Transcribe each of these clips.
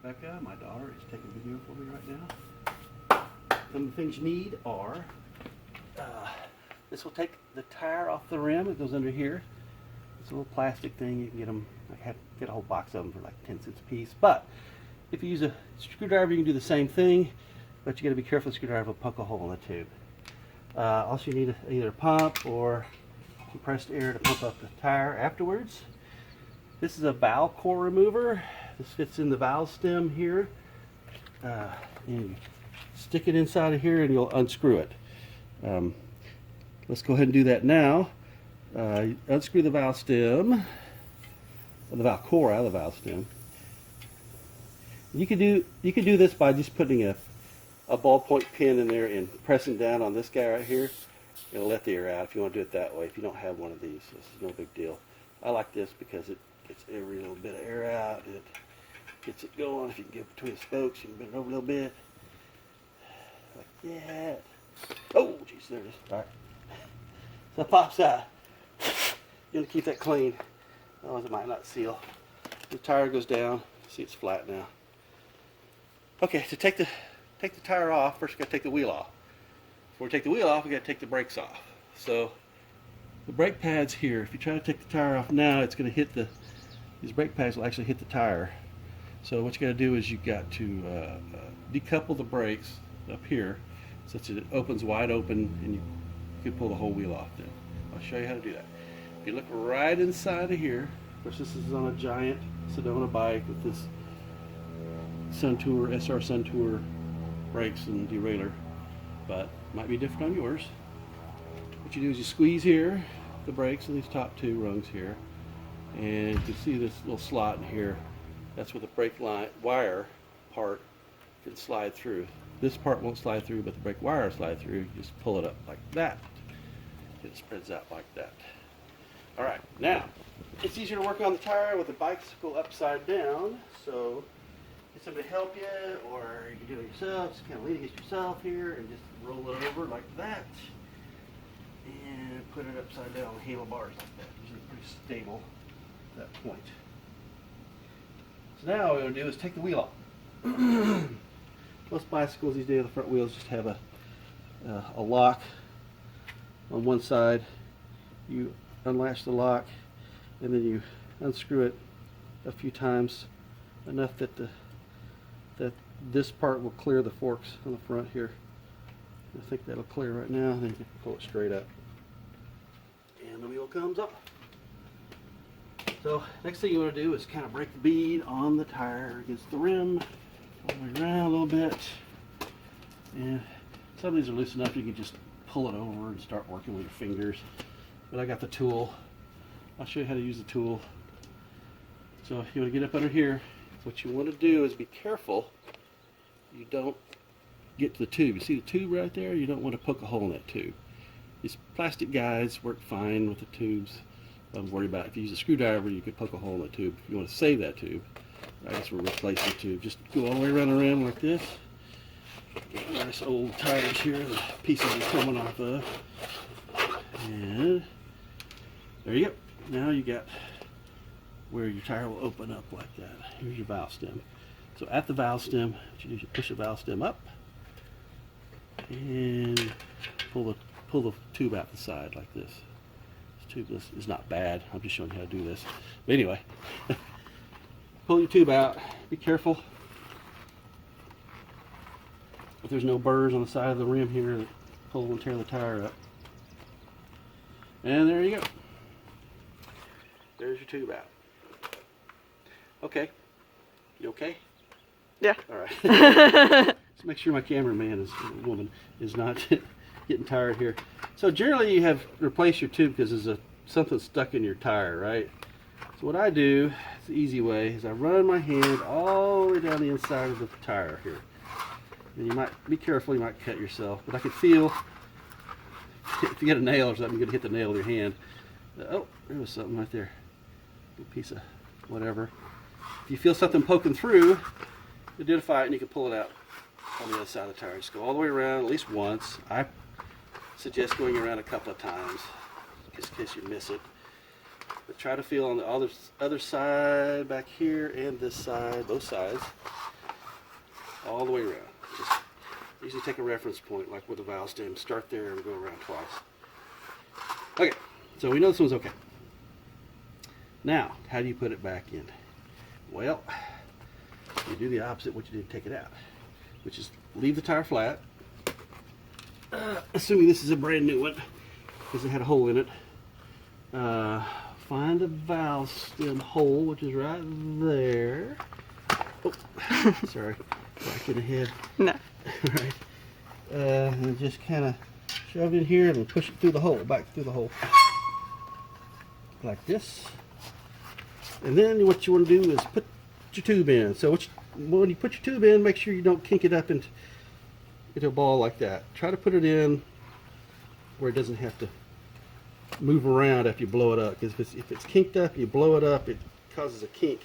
Rebecca, my daughter, is taking video for me right now. Some of the things you need are, this will take the tire off the rim. It goes under here. It's a little plastic thing. You can get them, get a whole box of them for like 10 cents a piece. But if you use a screwdriver, you can do the same thing, but you got to be careful. The screwdriver will poke a hole in the tube. Also, you need either a pump or compressed air to pump up the tire afterwards. This is a Valcour Remover. This fits in the valve stem here. And you stick it inside of here and you'll unscrew it. Let's go ahead and do that now. Unscrew the valve stem, the Valcour out of the valve stem. You can do this by just putting a ballpoint pen in there and pressing down on this guy right here. It'll let the air out if you want to do it that way. If you don't have one of these, this is no big deal. I like this because it gets every little bit of air out. It gets it going. If you can get between the spokes, you can bend it over a little bit. Like that. Oh, geez, there it is. All right. So it pops out. You want to keep that clean. Otherwise it might not seal. The tire goes down. See, it's flat now. Okay, to take the tire off, first we got to take the wheel off. Before we take the wheel off, we got to take the brakes off. So the brake pads here, if you try to take the tire off now, it's going to hit these brake pads will actually hit the tire. So what you got to do is you got to decouple the brakes up here such that it opens wide open and you can pull the whole wheel off then. I'll show you how to do that. If you look right inside of here, of course this is on a Giant Sedona bike with this SR SRAM brakes and derailleur, but it might be different on yours. What you do is you squeeze here, the brakes, and these top two rungs here, and you can see this little slot in here. That's where the brake line wire part can slide through. This part won't slide through, but the brake wire will slide through. You just pull it up like that. It spreads out like that. All right, now it's easier to work on the tire with the bicycle upside down. So get somebody to help you, or you can do it yourself. Just kind of lean against yourself here and just roll it over like that, and put it upside down on the handlebars like that. Usually pretty stable at that point. So now what we're going to do is take the wheel off. Most bicycles these days, the front wheels just have a lock on one side. You unlatch the lock and then you unscrew it a few times, enough that this part will clear the forks on the front here. I think that'll clear right now. Then you can pull it straight up and the wheel comes up. So next thing you want to do is kind of break the bead on the tire against the rim, all the way around a little bit. And some of these are loose enough you can just pull it over and start working with your fingers. But I got the tool. I'll show you how to use the tool. So you want to get up under here. What you want to do is be careful you don't get to the tube. You see the tube right there? You don't want to poke a hole in that tube. These plastic guides work fine with the tubes. Don't worry about it. If you use a screwdriver, you could poke a hole in the tube. If you want to save that tube, I guess we'll replace the tube. Just go all the way around the rim like this. Get nice old tires here, the pieces are coming off of. And there you go. Now you got where your tire will open up like that. Here's your valve stem. So at the valve stem, what you do is you push the valve stem up and pull the tube out the side like this. This is not bad. I'm just showing you how to do this. But anyway, pull your tube out. Be careful if there's no burrs on the side of the rim here that pull and tear the tire up. And there you go. There's your tube out. Okay. You okay? Yeah. All right. Let's make sure my cameraman woman is not getting tired here. So generally you have replaced your tube because there's something stuck in your tire, right? So what I do, it's the easy way, is I run my hand all the way down the inside of the tire here. And you might be careful, you might cut yourself, but I can feel if you get a nail or something, you're gonna hit the nail with your hand. Oh, there was something right there. A piece of whatever. If you feel something poking through, identify it and you can pull it out on the other side of the tire. Just go all the way around at least once. I suggest going around a couple of times just in case you miss it. But try to feel on the other side back here and this side, both sides, all the way around. Just usually take a reference point, like with a valve stem. Start there and go around twice. Okay, so we know this one's okay. Now, how do you put it back in? Well, you do the opposite what you did, take it out, which is leave the tire flat, assuming this is a brand new one, because it had a hole in it. Find the valve stem hole, which is right there. Oh, sorry, back in the head. No. All right, and just kind of shove it in here and push it through the hole, back through the hole, like this. And then what you want to do is put your tube in. So when you put your tube in, make sure you don't kink it up into a ball like that. Try to put it in where it doesn't have to move around after you blow it up. Because if it's kinked up and you blow it up, it causes a kink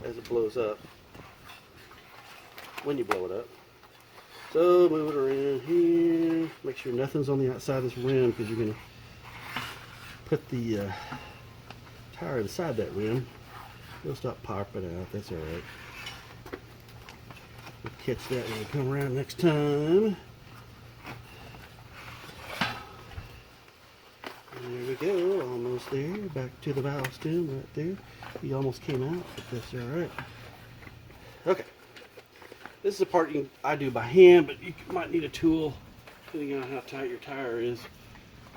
as it blows up when you blow it up. So move it around here. Make sure nothing's on the outside of this rim, because you're going to put the tire inside that rim. It'll stop popping out. That's all right. We'll catch that when we come around next time. There we go. Almost there. Back to the valve stem right there. He almost came out, but that's all right. Okay. This is the part I do by hand, but you might need a tool depending on how tight your tire is.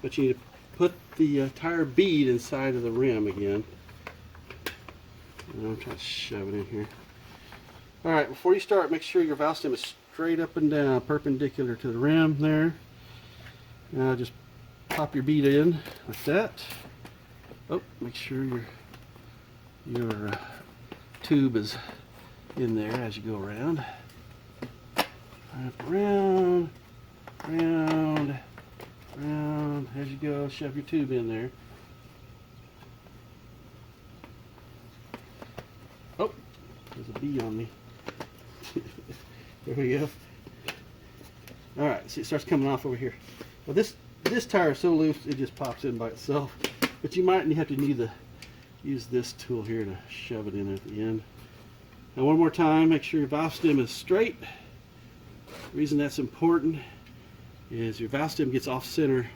But you need to put the tire bead inside of the rim again. And I'm trying to shove it in here. Alright, before you start, make sure your valve stem is straight up and down, perpendicular to the rim there. Now just pop your bead in like that. Oh, make sure your tube is in there as you go around. Round, round, round. As you go, shove your tube in there. Oh, there's a bee on me. There we go. All right, see, it starts coming off over here. Well, this tire is so loose it just pops in by itself. But you might have to use this tool here to shove it in at the end. Now, one more time, make sure your valve stem is straight. The reason that's important is your valve stem gets off center.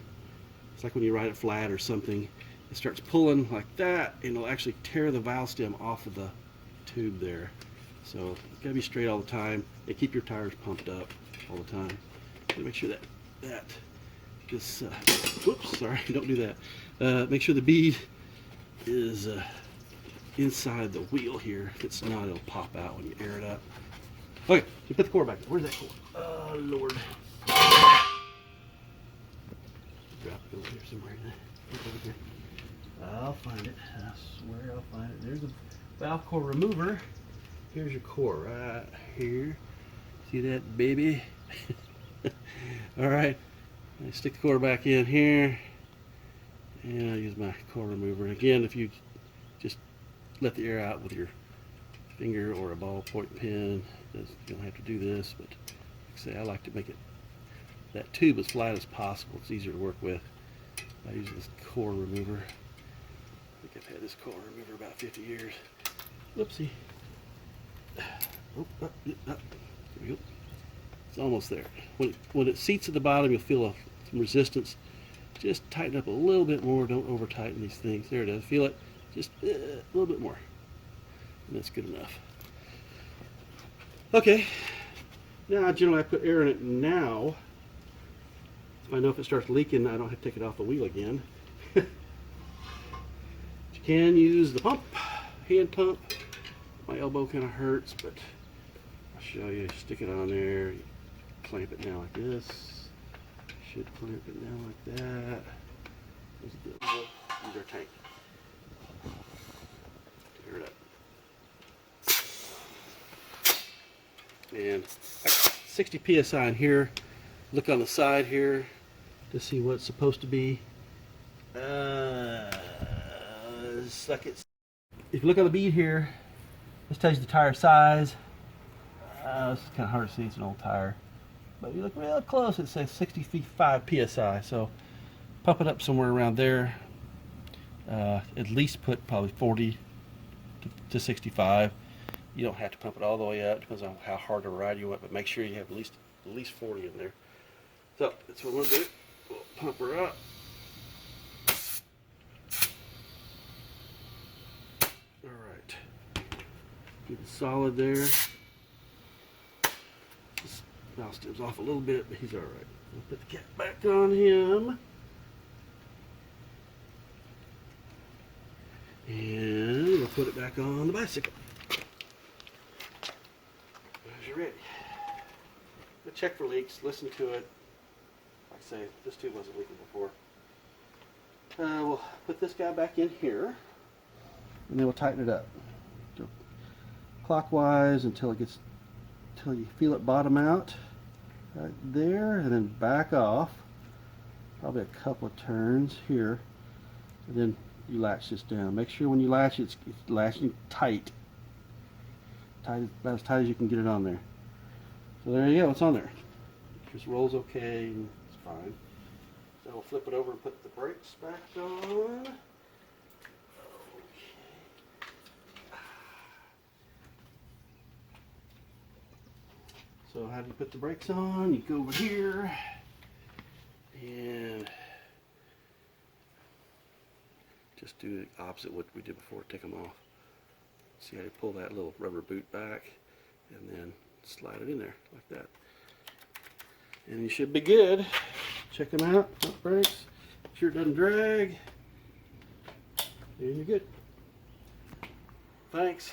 It's like when you ride it flat or something. It starts pulling like that, and it'll actually tear the valve stem off of the tube there. So it's got to be straight all the time, and keep your tires pumped up all the time. So make sure that this whoops, sorry, don't do that. Make sure the bead is inside the wheel here. If it's not, it'll pop out when you air it up. Okay, so put the core back there. Where's that core? Oh, Lord. Drop it over here somewhere. Over here. I'll find it. I swear I'll find it. There's a Valcour Remover. Here's your core right here. See that, baby? All right. I stick the core back in here. And I'll use my core remover. Again, if you just let the air out with your finger or a ballpoint pen, you don't have to do this, but like I say, I like to make that tube as flat as possible. It's easier to work with. I use this core remover. I think I've had this core remover about 50 years. Whoopsie. Oh, up. There we go. It's almost there. When it seats at the bottom, you'll feel some resistance. Just tighten up a little bit more. Don't over tighten these things. There it is. Feel it? Just a little bit more. And that's good enough. Okay. Now, generally I put air in it now. If I know if it starts leaking, I don't have to take it off the wheel again. You can use the pump, hand pump. My elbow kind of hurts, but I'll show you. Stick it on there. You clamp it down like this. Should clamp it down like that. Use our tank. Tear it up. And 60 psi in here. Look on the side here to see what it's supposed to be. It's like it's. If you look on the bead here, this tells you the tire size. This is kind of hard to see. It's an old tire. But if you look real close, it says 65 psi. So pump it up somewhere around there. At least put probably 40 to 65. You don't have to pump it all the way up. Depends on how hard to ride you want, but make sure you have at least 40 in there. So that's what we'll do. We'll pump her up. All right. Keep it solid there. This valve stem's off a little bit, but he's all right. We'll put the cap back on him. And we'll put it back on the bicycle. As you're ready. We'll check for leaks, listen to it. Like I say, this tube wasn't leaking before. We'll put this guy back in here, and then we'll tighten it up. So clockwise until you feel it bottom out right there, and then back off. Probably a couple of turns here, and then you latch this down. Make sure when you latch it, it's latching tight. About as tight as you can get it on there. So there you go, it's on there. Just rolls okay, and it's fine. So we'll flip it over and put the brakes back on. Okay. So how do you put the brakes on? You go over here and just do the opposite of what we did before, take them off. See how you pull that little rubber boot back and then slide it in there like that. And you should be good. Check them out, front brakes, make sure it doesn't drag, and you're good. Thanks.